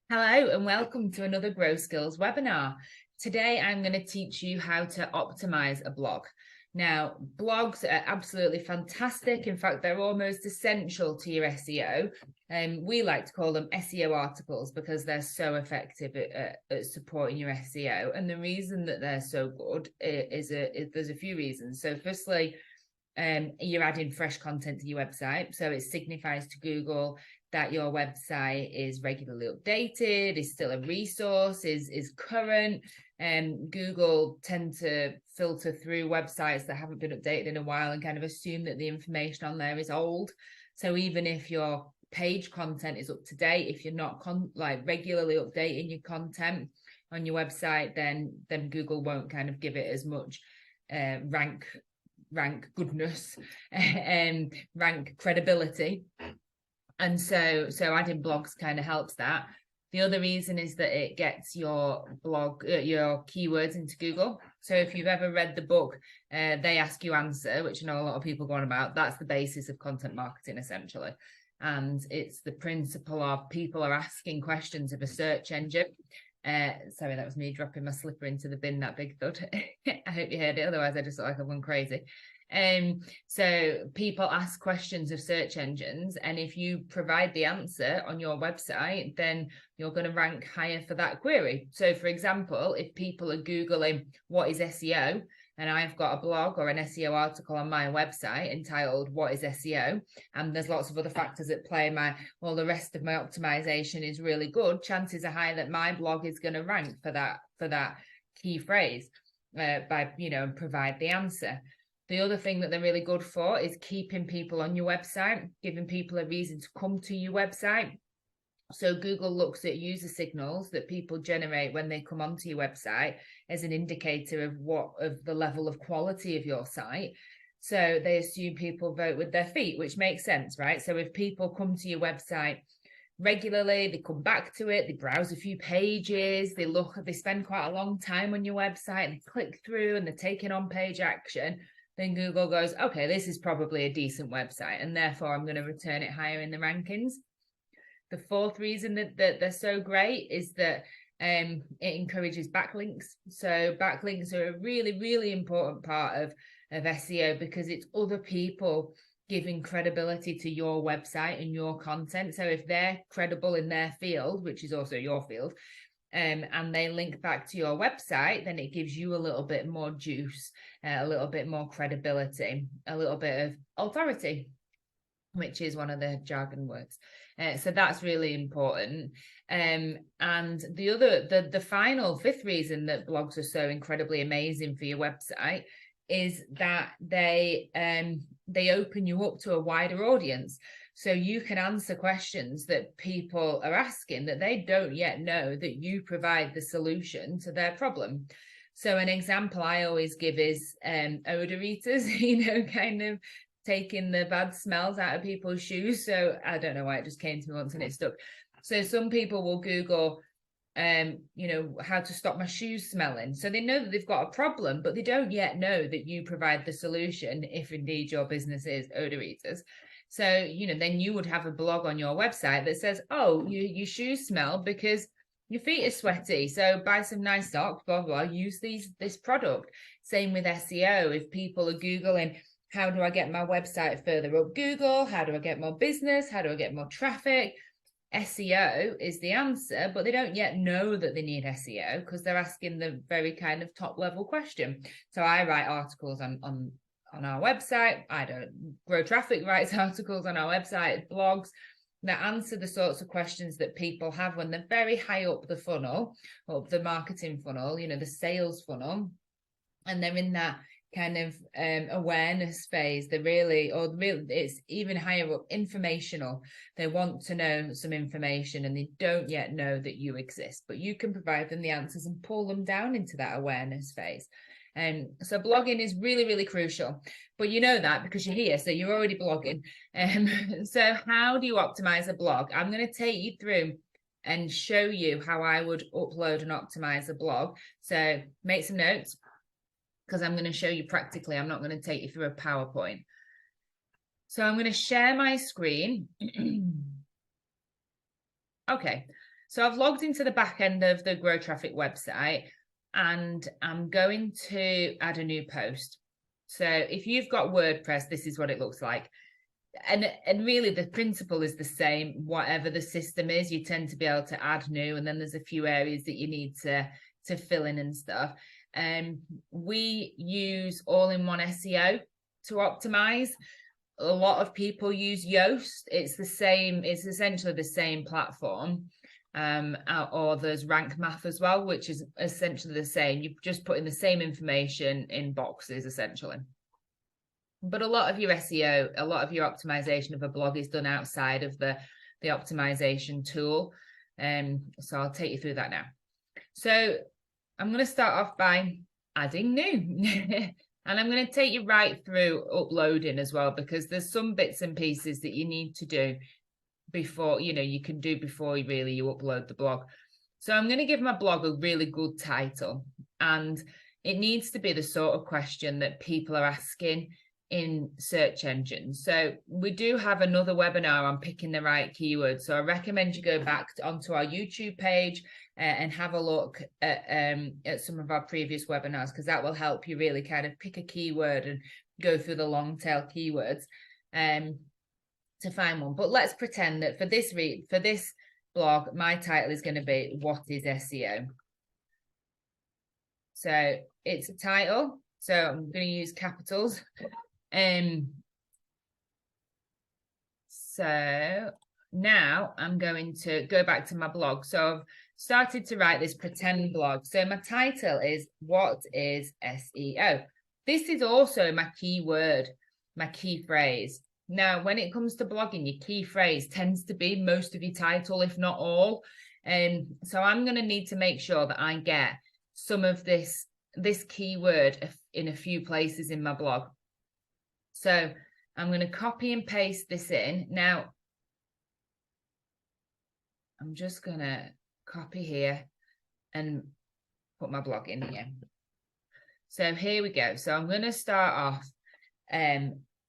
Hello and welcome to another GrowSkills webinar. Today I'm going to teach you how to optimize a blog. Now, blogs are absolutely fantastic. In fact, they're almost essential to your SEO. We like to call them SEO articles because they're so effective at supporting your SEO. And the reason that they're so good is there's a few reasons. So firstly, you're adding fresh content to your website. So it signifies to Google that your website is regularly updated, is still a resource, is current. Google tend to filter through websites that haven't been updated in a while and kind of assume that the information on there is old. So even if your page content is up to date, if you're not regularly updating your content on your website, then Google won't kind of give it as much rank goodness and rank credibility. And so adding blogs kind of helps that. The other reason is that it gets your blog, your keywords into Google. So if you've ever read the book, They Ask You Answer, which I know a lot of people go on about, that's the basis of content marketing essentially. And it's the principle of people are asking questions of a search engine. Sorry, that was me dropping my slipper into the bin, that big thud. I hope you heard it, otherwise I just look like I've gone crazy. So people ask questions of search engines, and if you provide the answer on your website, then you're going to rank higher for that query. So for example, if people are Googling what is SEO, and I've got a blog or an SEO article on my website entitled "What is SEO?" and there's lots of other factors at play, the rest of my optimization is really good, chances are high that my blog is going to rank for that key phrase by provide the answer. The other thing that they're really good for is keeping people on your website, giving people a reason to come to your website. So Google looks at user signals that people generate when they come onto your website as an indicator of the level of quality of your site. So they assume people vote with their feet, which makes sense, right? So if people come to your website regularly, they come back to it, they browse a few pages, they spend quite a long time on your website, and they click through and they're taking on-page action, then Google goes, okay, this is probably a decent website, and therefore I'm going to return it higher in the rankings. The fourth reason that they're so great is that it encourages backlinks. So backlinks are a really, really important part of SEO because it's other people giving credibility to your website and your content. So if they're credible in their field, which is also your field, and they link back to your website, then it gives you a little bit more juice, a little bit more credibility, a little bit of authority, which is one of the jargon words. So that's really important. And the final fifth reason that blogs are so incredibly amazing for your website is that they open you up to a wider audience. So you can answer questions that people are asking that they don't yet know that you provide the solution to their problem. So an example I always give is odor eaters, kind of taking the bad smells out of people's shoes. So I don't know why it just came to me once and it stuck. So some people will Google how to stop my shoes smelling. So they know that they've got a problem, but they don't yet know that you provide the solution if indeed your business is odor eaters. So, then you would have a blog on your website that says, oh, your shoes smell because your feet are sweaty. So buy some nice socks, blah, blah, use this product. Same with SEO. If people are Googling, how do I get my website further up Google? How do I get more business? How do I get more traffic? SEO is the answer, but they don't yet know that they need SEO because they're asking the very kind of top level question. So I write articles on our website. I don't. Grow Traffic writes articles on our website, blogs that answer the sorts of questions that people have when they're very high up the funnel, up the marketing funnel, the sales funnel, and they're in that kind of awareness phase. It's even higher up, informational. They want to know some information and they don't yet know that you exist, but you can provide them the answers and pull them down into that awareness phase. And so blogging is really, really crucial, but you know that because you're here, so you're already blogging. So how do you optimize a blog? I'm going to take you through and show you how I would upload and optimize a blog. So make some notes, because I'm going to show you practically. I'm not going to take you through a PowerPoint. So I'm going to share my screen. Okay, So I've logged into the back end of the Grow Traffic website, and I'm going to add a new post. So if you've got WordPress, this is what it looks like. And really the principle is the same. Whatever the system is, you tend to be able to add new, and then there's a few areas that you need to fill in and stuff. We use all-in-one SEO to optimize. A lot of people use Yoast. It's the same, it's essentially the same platform. Or there's Rank Math as well, which is essentially the same. You just put in the same information in boxes essentially. But a lot of your SEO, a lot of your optimization of a blog is done outside of the optimization tool. So I'll take you through that now. So I'm going to start off by adding new. And I'm going to take you right through uploading as well, because there's some bits and pieces that you need to do before, you can do before you upload the blog. So I'm going to give my blog a really good title, and it needs to be the sort of question that people are asking in search engines. So we do have another webinar on picking the right keywords. So I recommend you go back onto our YouTube page and have a look at some of our previous webinars, because that will help you really kind of pick a keyword and go through the long tail keywords to find one. But let's pretend that for this blog, my title is going to be "What is SEO?" So it's a title, so I'm going to use capitals. So now I'm going to go back to my blog. So I've started to write this pretend blog. So my title is "What is SEO?" This is also my keyword, my key phrase. Now, when it comes to blogging, your key phrase tends to be most of your title, if not all. So I'm going to need to make sure that I get some of this keyword in a few places in my blog. So I'm going to copy and paste this in. Now, I'm just going to copy here and put my blog in here. So here we go. So I'm going to start off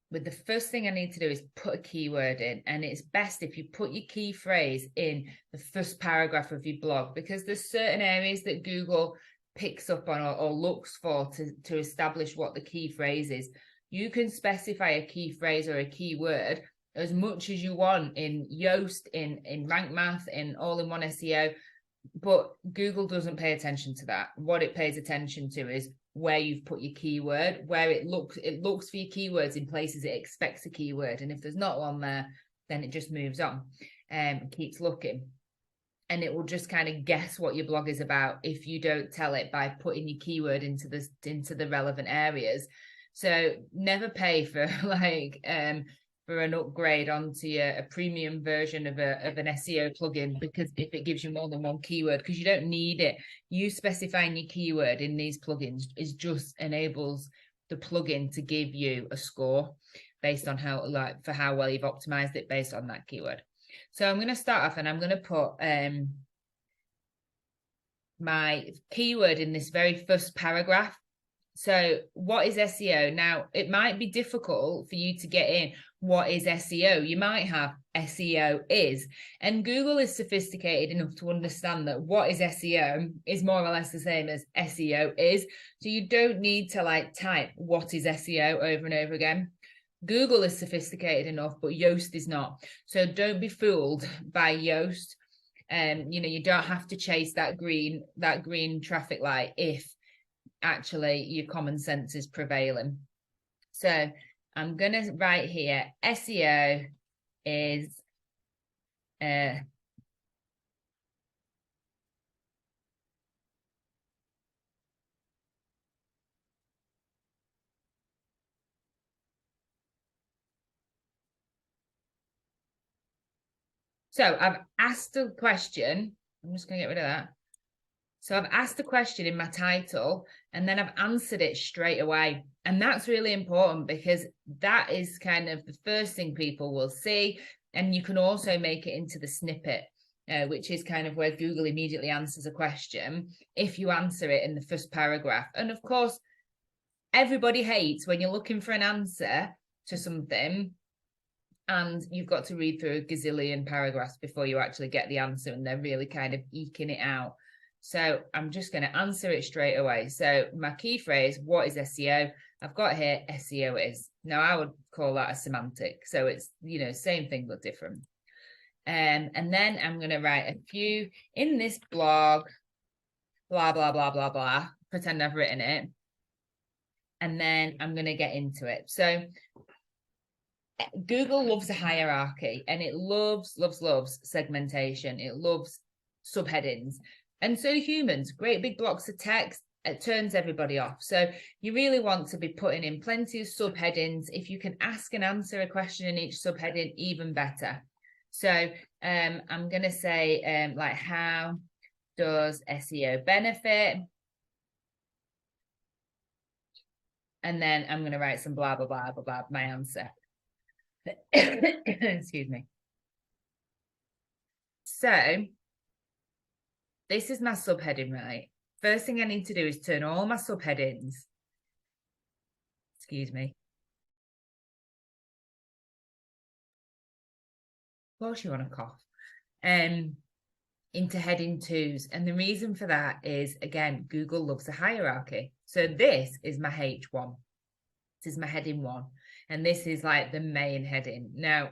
with the first thing I need to do is put a keyword in. And it's best if you put your key phrase in the first paragraph of your blog, because there's certain areas that Google picks up on or looks for to establish what the key phrase is. You can specify a key phrase or a keyword as much as you want in Yoast, in Rank Math, in all-in-one SEO, but Google doesn't pay attention to that. What it pays attention to is where you've put your keyword, where it looks for your keywords in places it expects a keyword. And if there's not one there, then it just moves on and keeps looking. And it will just kind of guess what your blog is about if you don't tell it by putting your keyword into the relevant areas. So never pay for for an upgrade onto a premium version of an SEO plugin, because if it gives you more than one keyword, because you don't need it. You specifying your keyword in these plugins just enables the plugin to give you a score based on how well you've optimized it based on that keyword. So I'm going to start off and I'm going to put my keyword in this very first paragraph. So what is SEO? Now, it might be difficult for you to get in what is SEO. You might have SEO is, and Google is sophisticated enough to understand that what is SEO is more or less the same as SEO is. So you don't need to type what is SEO over and over again. Google is sophisticated enough, but Yoast is not. So don't be fooled by Yoast. You don't have to chase that green traffic light if actually your common sense is prevailing. So I'm going to write here, SEO is so I've asked a question. I'm just going to get rid of that. So I've asked a question in my title and then I've answered it straight away. And that's really important, because that is kind of the first thing people will see. And you can also make it into the snippet, which is kind of where Google immediately answers a question if you answer it in the first paragraph. And of course, everybody hates when you're looking for an answer to something and you've got to read through a gazillion paragraphs before you actually get the answer, and they're really kind of eking it out. So I'm just going to answer it straight away. So my key phrase, what is SEO? I've got here, SEO is. Now I would call that a semantic. So it's, you know, same thing but different. And then I'm going to write a few in this blog, blah, blah, blah, blah, blah, pretend I've written it. And then I'm going to get into it. So Google loves a hierarchy, and it loves segmentation. It loves subheadings. And so do humans. Great big blocks of text, it turns everybody off. So you really want to be putting in plenty of subheadings. If you can ask and answer a question in each subheading, even better. So I'm going to say like, how does SEO benefit? And then I'm going to write some blah, blah, blah, blah, blah, my answer. Excuse me. So this is my subheading, right? First thing I need to do is turn all my subheadings, excuse me. Of course you want to cough. Into heading 2s. And the reason for that is, again, Google loves a hierarchy. So this is my H1. This is my heading 1. And this is like the main heading. Now,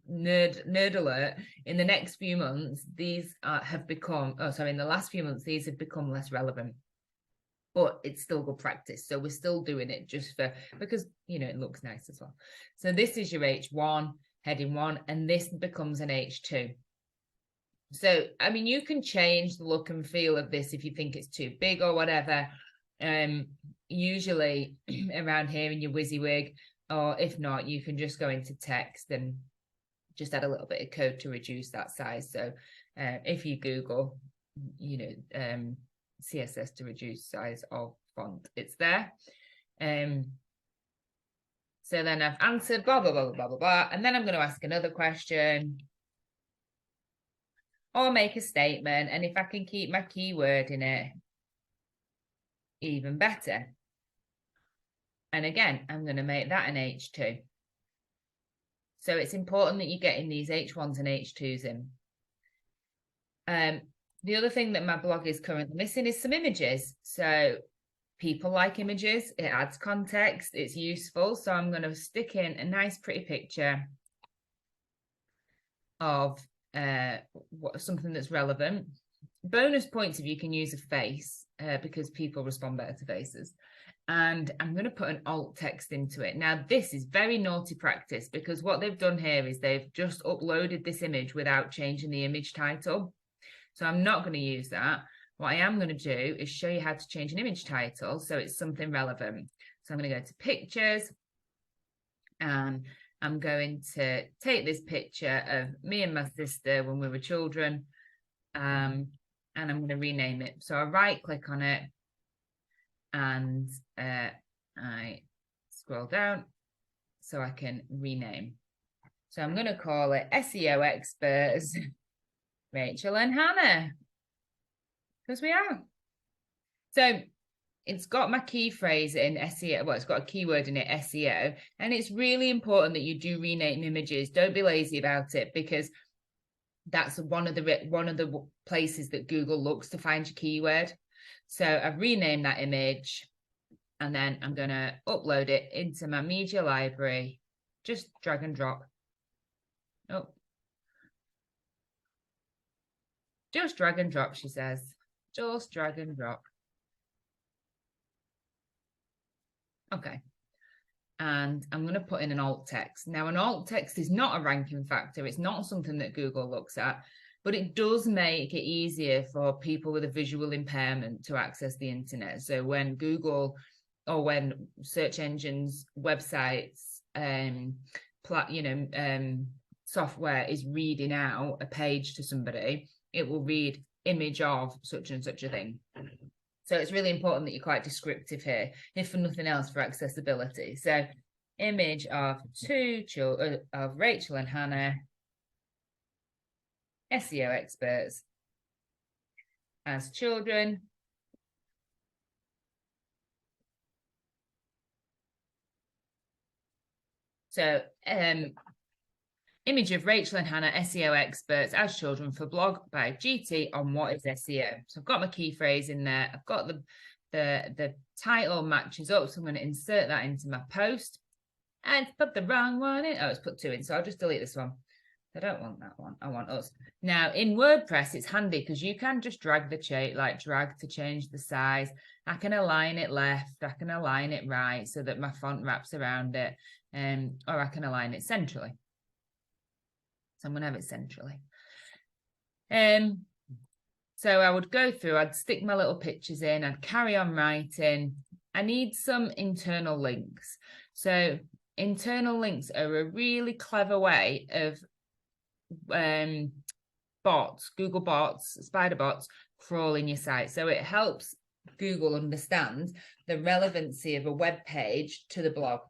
nerd alert, in the next few months, these have become, in the last few months, these have become less relevant. But it's still good practice. So we're still doing it just because, you know, it looks nice as well. So this is your H1, heading 1, and this becomes an H2. So, I mean, you can change the look and feel of this if you think it's too big or whatever. Usually around here in your WYSIWYG, or if not, you can just go into text and just add a little bit of code to reduce that size. So if you Google, you know, CSS to reduce size of font, it's there. So then I've answered blah, blah, blah, blah, blah, blah. And then I'm going to ask another question or make a statement. And if I can keep my keyword in it, even better. And again, I'm going to make that an H2. So it's important that you're getting these H1s and H2s in. The other thing that my blog is currently missing is some images. So people like images, it adds context, it's useful. So I'm going to stick in a nice pretty picture of something that's relevant. Bonus points if you can use a face, because people respond better to faces. And I'm going to put an alt text into it. Now, this is very naughty practice, because what they've done here is they've just uploaded this image without changing the image title. So I'm not going to use that. What I am going to do is show you how to change an image title so it's something relevant. So I'm going to go to pictures, and I'm going to take this picture of me and my sister when we were children, and I'm going to rename it. So I right click on it, and I scroll down so I can rename. So I'm going to call it SEO Experts Rachel and Hannah, because we are. So it's got my key phrase in SEO. Well, it's got a keyword in it, SEO. And it's really important that you do rename images. Don't be lazy about it, because that's one of the places that Google looks to find your keyword. So I've renamed that image, and then I'm going to upload it into my media library. Just drag and drop. Oh. Just drag and drop, she says. Just drag and drop. Okay. And I'm going to put in an alt text. Now, an alt text is not a ranking factor. It's not something that Google looks at, but it does make it easier for people with a visual impairment to access the internet. So when Google, or when search engines, websites, software is reading out a page to somebody, it will read image of such and such a thing. So it's really important that you're quite descriptive here, if for nothing else, for accessibility. So image of two children, of Rachel and Hannah, SEO experts as children. So Image of Rachel and Hannah, SEO experts as children for blog by GT on what is SEO. So I've got my key phrase in there. I've got the title matches up. So I'm going to insert that into my post. And put the wrong one in. Oh, it's put 2 in. So I'll just delete this one. I don't want that one. I want us. Now in WordPress, it's handy because you can just drag the drag to change the size. I can align it left. I can align it right so that my font wraps around it. Or I can align it centrally. So I'm going to have it centrally. So I would go through, I'd stick my little pictures in, I'd carry on writing. I need some internal links. So internal links are a really clever way of bots, Google bots, spider bots, crawling your site. So it helps Google understand the relevancy of a web page to the blog.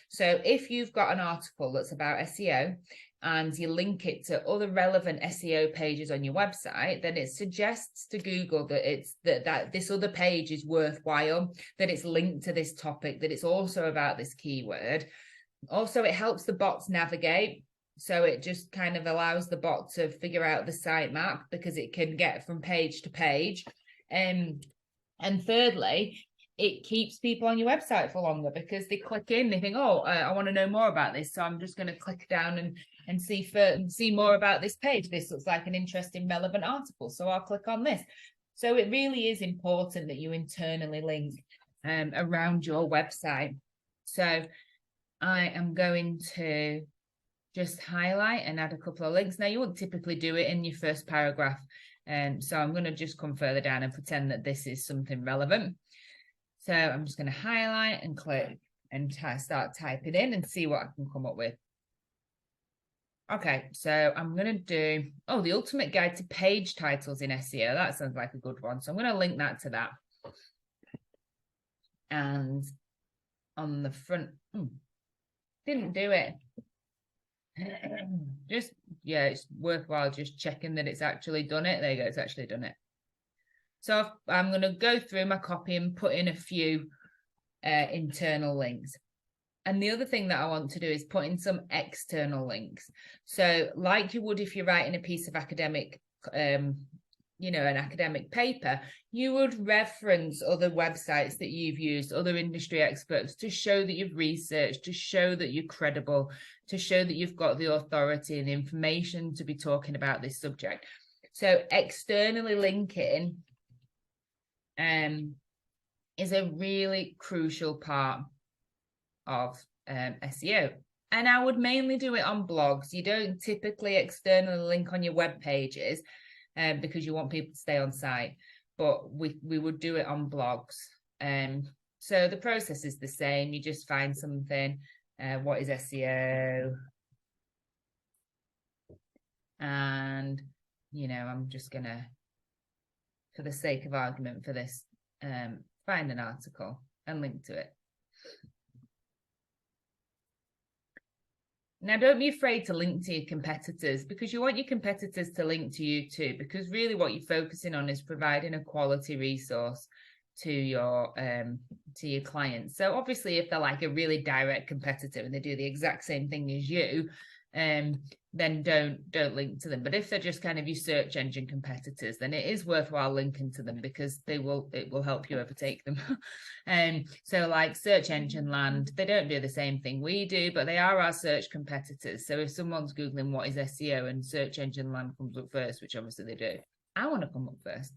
So if you've got an article that's about SEO and you link it to other relevant SEO pages on your website, then it suggests to Google that it's that this other page is worthwhile, that it's linked to this topic, that it's also about this keyword. Also, it helps the bots navigate. So it just kind of allows the bot to figure out the sitemap because it can get from page to page. And thirdly, it keeps people on your website for longer because they click in, they think, oh, I want to know more about this. So I'm just going to click down and see more about this page. This looks like an interesting, relevant article. So I'll click on this. So it really is important that you internally link around your website. So I am going to just highlight and add a couple of links. Now, you wouldn't typically do it in your first paragraph. So I'm going to just come further down and pretend that this is something relevant. So I'm just going to highlight and click and start typing in and see what I can come up with. Okay, so I'm going to do, the ultimate guide to page titles in SEO. That sounds like a good one. So I'm going to link that to that. And on the front, didn't do it. It's worthwhile just checking that it's actually done it. There you go, it's actually done it. So I'm going to go through my copy and put in a few internal links. And the other thing that I want to do is put in some external links. So like you would if you're writing a piece of academic, an academic paper, you would reference other websites that you've used, other industry experts, to show that you've researched, to show that you're credible, to show that you've got the authority and information to be talking about this subject. So externally linking is a really crucial part of SEO. And I would mainly do it on blogs. You don't typically externally link on your web pages because you want people to stay on site, but we would do it on blogs. So the process is the same. You just find something, what is SEO? And, I'm just going to, for the sake of argument for this, find an article and link to it. Now, don't be afraid to link to your competitors because you want your competitors to link to you too, because really what you're focusing on is providing a quality resource to your clients. So obviously, if they're like a really direct competitor and they do the exact same thing as you, then don't link to them. But if they're just kind of your search engine competitors, then it is worthwhile linking to them because it will help you overtake them. So like Search Engine Land, they don't do the same thing we do, but they are our search competitors. So if someone's Googling what is SEO and Search Engine Land comes up first, which obviously they do, I want to come up first.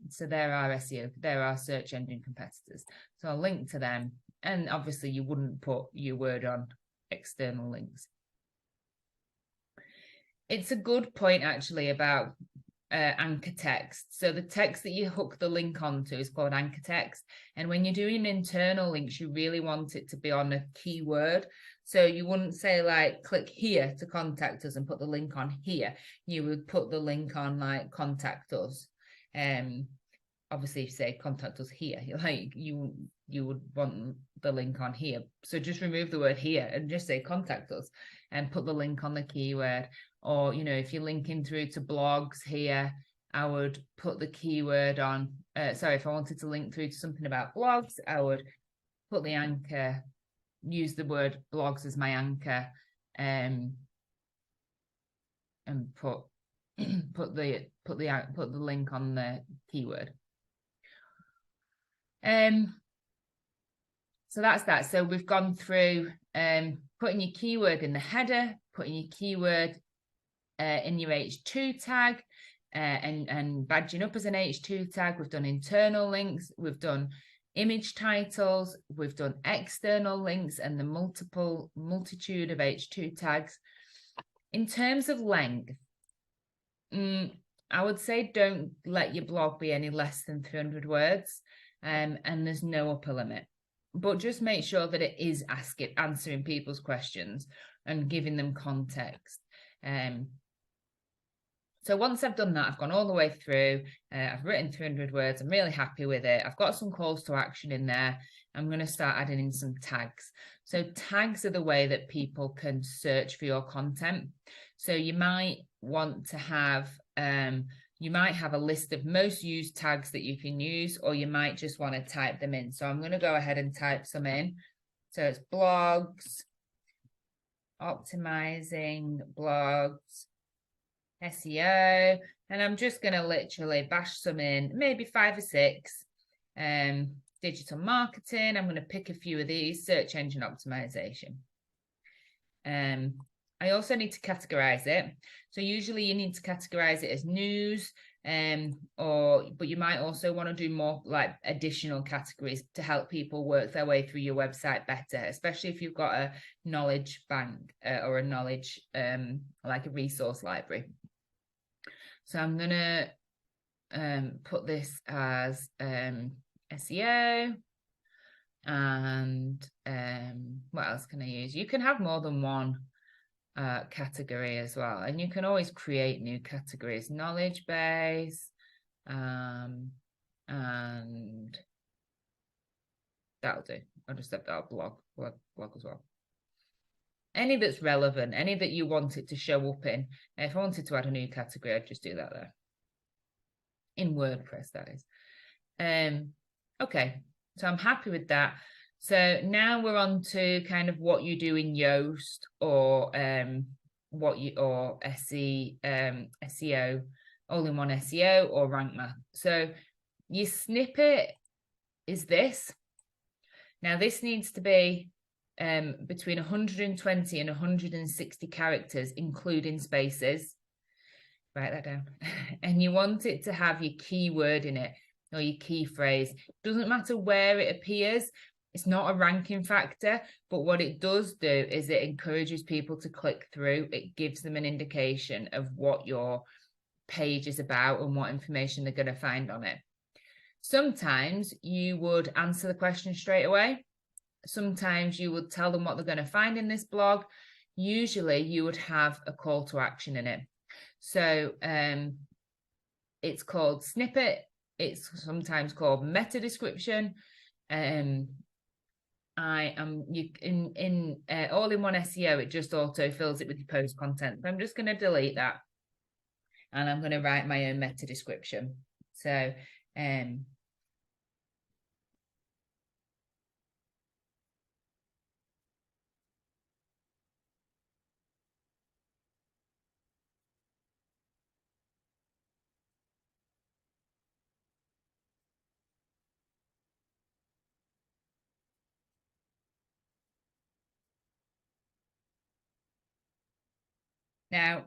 So they're our search engine competitors. So I'll link to them. And obviously you wouldn't put your word on external links. It's a good point actually about anchor text. So the text that you hook the link onto is called anchor text. And when you're doing internal links, you really want it to be on a keyword. So you wouldn't say like, click here to contact us and put the link on here. You would put the link on like contact us. Obviously if you say contact us here, like you would want the link on here. So just remove the word here and just say contact us and put the link on the keyword. Or, if you're linking through to blogs here, I would put the keyword on, if I wanted to link through to something about blogs, I would put the anchor, use the word blogs as my anchor, put the link on the keyword. So that's that. So we've gone through putting your keyword in the header, putting your keyword in your H2 tag, and badging up as an H2 tag. We've done internal links, we've done image titles, we've done external links, and the multitude of H2 tags. In terms of length, I would say don't let your blog be any less than 300 words, and there's no upper limit. But just make sure that it is answering people's questions and giving them context. So once I've done that, I've gone all the way through, I've written 300 words, I'm really happy with it. I've got some calls to action in there. I'm going to start adding in some tags. So tags are the way that people can search for your content. So you might want to have, you might have a list of most used tags that you can use, or you might just want to type them in. So I'm going to go ahead and type some in. So it's blogs, optimizing blogs, SEO, and I'm just going to literally bash some in, maybe 5 or 6. Digital marketing, I'm going to pick a few of these, search engine optimization. I also need to categorize it. So usually you need to categorize it as news, but you might also want to do more like additional categories to help people work their way through your website better, especially if you've got a knowledge bank or a knowledge, like a resource library. So I'm going to put this as SEO, and what else can I use? You can have more than one category as well, and you can always create new categories, knowledge base, and that'll do. I'll just have that blog as well. Any that's relevant, any that you want it to show up in. If I wanted to add a new category, I'd just do that there. In WordPress, that is. Okay, so I'm happy with that. So now we're on to kind of what you do in Yoast or SEO, all-in-one SEO or Rank Math. So your snippet is this. Now this needs to be between 120 and 160 characters, including spaces. Write that down. And you want it to have your keyword in it or your key phrase. Doesn't matter where it appears. It's not a ranking factor, but what it does do is it encourages people to click through. It gives them an indication of what your page is about and what information they're going to find on it. Sometimes you would answer the question straight away. Sometimes you would tell them what they're going to find in this blog. Usually you would have a call to action in it. So it's called snippet. It's sometimes called meta description. In all-in-one SEO, it just auto fills it with your post content. So I'm just going to delete that, and I'm going to write my own meta description. So now,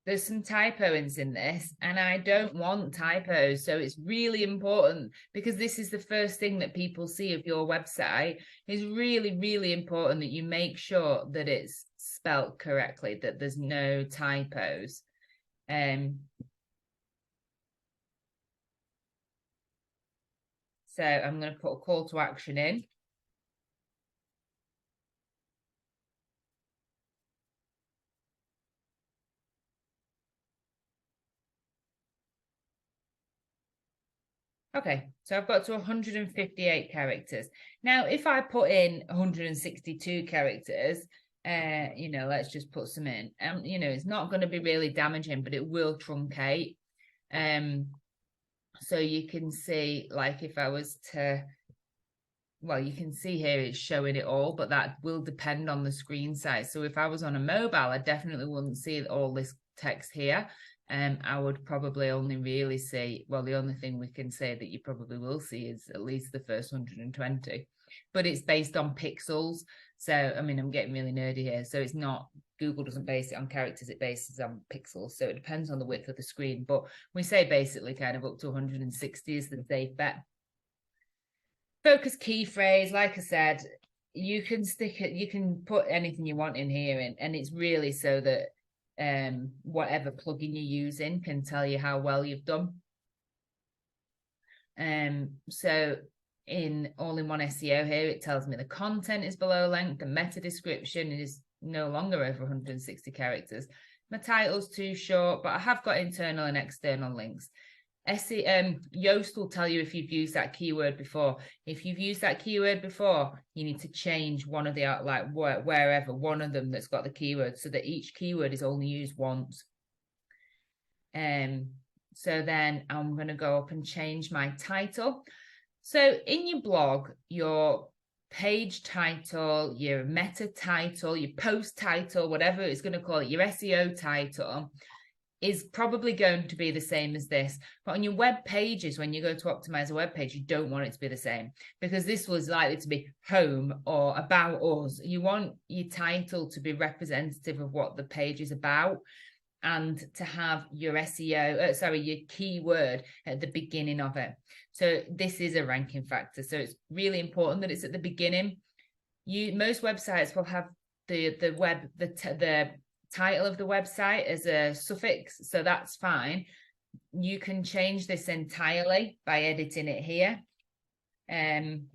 there's some typos in this, and I don't want typos. So it's really important, because this is the first thing that people see of your website. It's really, really important that you make sure that it's spelt correctly, that there's no typos. So I'm going to put a call to action in. Okay, so I've got to 158 characters. Now, if I put in 162 characters, let's just put some in. It's not going to be really damaging, but it will truncate. So you can see, like, if I was to, well, you can see here it's showing it all, but that will depend on the screen size. So if I was on a mobile, I definitely wouldn't see all this text here. I would probably only really see, well, the only thing we can say that you probably will see is at least the first 120, but it's based on pixels. So, I mean, I'm getting really nerdy here. So it's not, Google doesn't base it on characters, it bases on pixels. So it depends on the width of the screen, but we say basically kind of up to 160 is the safe bet. Focus key phrase, like I said, you can stick it, you can put anything you want in here, and it's really so that whatever plugin you're using can tell you how well you've done. So in all-in-one SEO here, it tells me the content is below length, the meta description is no longer over 160 characters. My title's too short, but I have got internal and external links. Yoast will tell you if you've used that keyword before. If you've used that keyword before, you need to change one of the, like wherever, one of them that's got the keyword, so that each keyword is only used once. So then I'm going to go up and change my title. So in your blog, your page title, your meta title, your post title, whatever it's going to call it, your SEO title is probably going to be the same as this. But on your web pages, when you go to optimize a web page, you don't want it to be the same, because this was likely to be home or about us. You want your title to be representative of what the page is about, and to have your SEO, your keyword at the beginning of it. So this is a ranking factor. So it's really important that it's at the beginning. Most websites will have the title of the website as a suffix, so that's fine. You can change this entirely by editing it here. And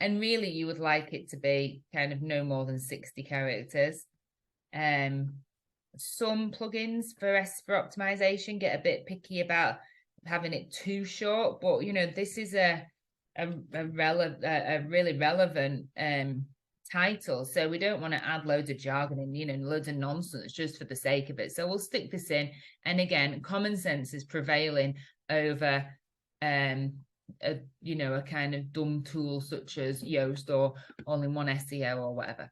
really you would like it to be kind of no more than 60 characters. Some plugins for optimization get a bit picky about having it too short, but you know, this is a really relevant title, so we don't want to add loads of jargon and, you know, loads of nonsense just for the sake of it. So we'll stick this in, and again, common sense is prevailing over a kind of dumb tool such as Yoast or all-in-one SEO or whatever.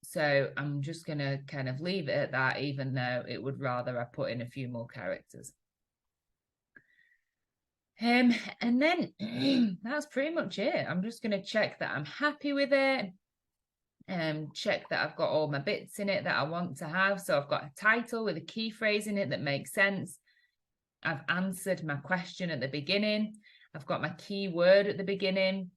So I'm just going to kind of leave it at that, even though it would rather I put in a few more characters. And then that's pretty much it. I'm just going to check that I'm happy with it, and check that I've got all my bits in it that I want to have. So I've got a title with a key phrase in it that makes sense. I've answered my question at the beginning. I've got my keyword at the beginning.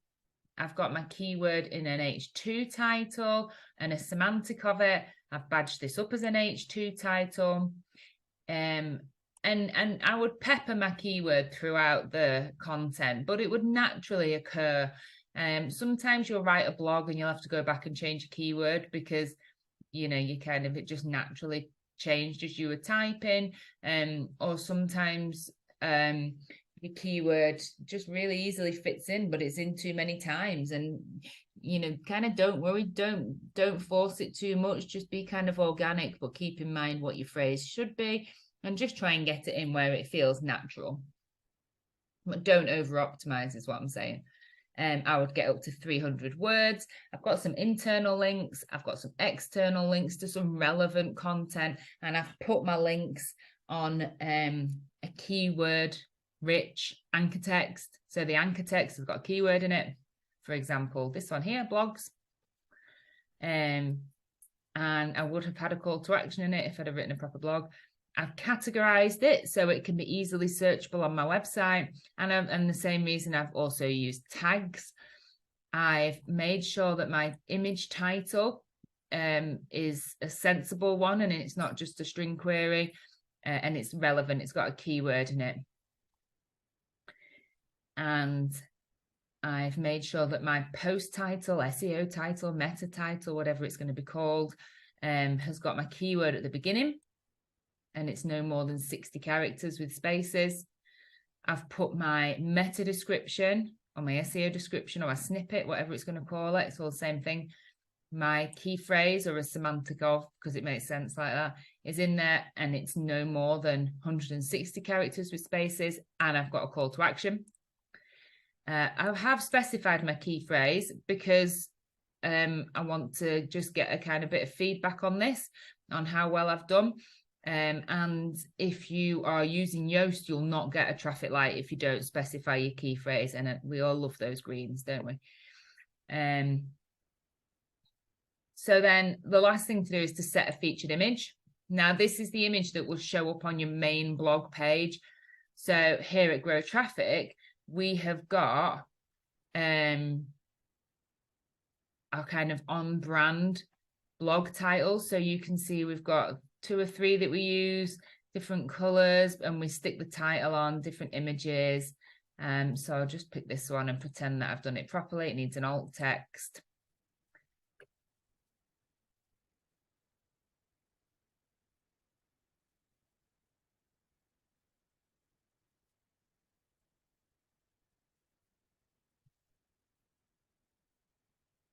I've got my keyword in an H2 title and a semantic of it. I've badged this up as an H2 title. And I would pepper my keyword throughout the content, but it would naturally occur. Sometimes you'll write a blog and you'll have to go back and change a keyword because, you know, it just naturally changed as you were typing. Or sometimes the keyword just really easily fits in, but it's in too many times, and you know, kind of don't worry, don't force it too much. Just be kind of organic, but keep in mind what your phrase should be, and just try and get it in where it feels natural, but don't over optimize is what I'm saying. I would get up to 300 words. I've got some internal links, I've got some external links to some relevant content, and I've put my links on a keyword rich anchor text. So the anchor text has got a keyword in it. For example, this one here, blogs. And I would have had a call to action in it if I'd have written a proper blog. I've categorized it so it can be easily searchable on my website. And the same reason I've also used tags. I've made sure that my image title is a sensible one, and it's not just a string query, and it's relevant. It's got a keyword in it. And I've made sure that my post title, SEO title, meta title, whatever it's going to be called, has got my keyword at the beginning, and it's no more than 60 characters with spaces. I've put my meta description or my SEO description or a snippet, whatever it's going to call it. It's all the same thing. My key phrase or a semantic of, because it makes sense like that, is in there, and it's no more than 160 characters with spaces, and I've got a call to action. I have specified my key phrase because I want to just get a kind of bit of feedback on this, on how well I've done. And if you are using Yoast, you'll not get a traffic light if you don't specify your key phrase. And we all love those greens, don't we? So then the last thing to do is to set a featured image. Now, this is the image that will show up on your main blog page. So here at Grow Traffic, we have got our kind of on-brand blog titles. So you can see we've got 2 or 3 that we use, different colors, and we stick the title on different images. So I'll just pick this one and pretend that I've done it properly. It needs an alt text.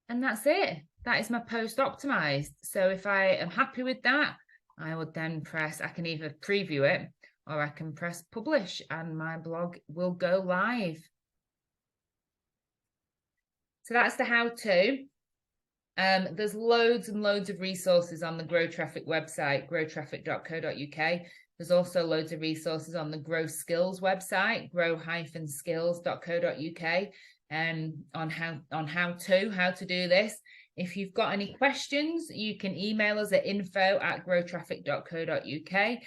And that's it. That is my post optimized. So if I am happy with that, I would then press, I can either preview it or I can press publish and my blog will go live. So that's the how-to. There's loads and loads of resources on the Grow Traffic website, growtraffic.co.uk. There's also loads of resources on the GrowSkills website, grow-skills.co.uk, on how to do this. If you've got any questions, you can email us at info@growtraffic.co.uk,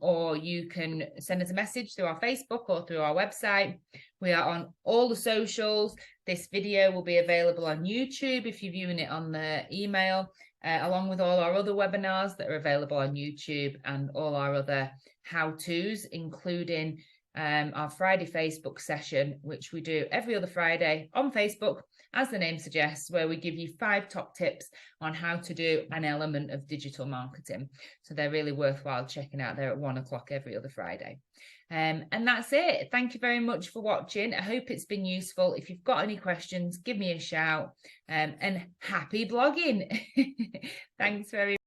or you can send us a message through our Facebook or through our website. We are on all the socials. This video will be available on YouTube if you're viewing it on the email, along with all our other webinars that are available on YouTube and all our other how-tos, including our Friday Facebook session, which we do every other Friday on Facebook, as the name suggests, where we give you 5 top tips on how to do an element of digital marketing. So they're really worthwhile checking out. They're at 1 o'clock every other Friday. And that's it. Thank you very much for watching. I hope it's been useful. If you've got any questions, give me a shout, and happy blogging. Thanks very much.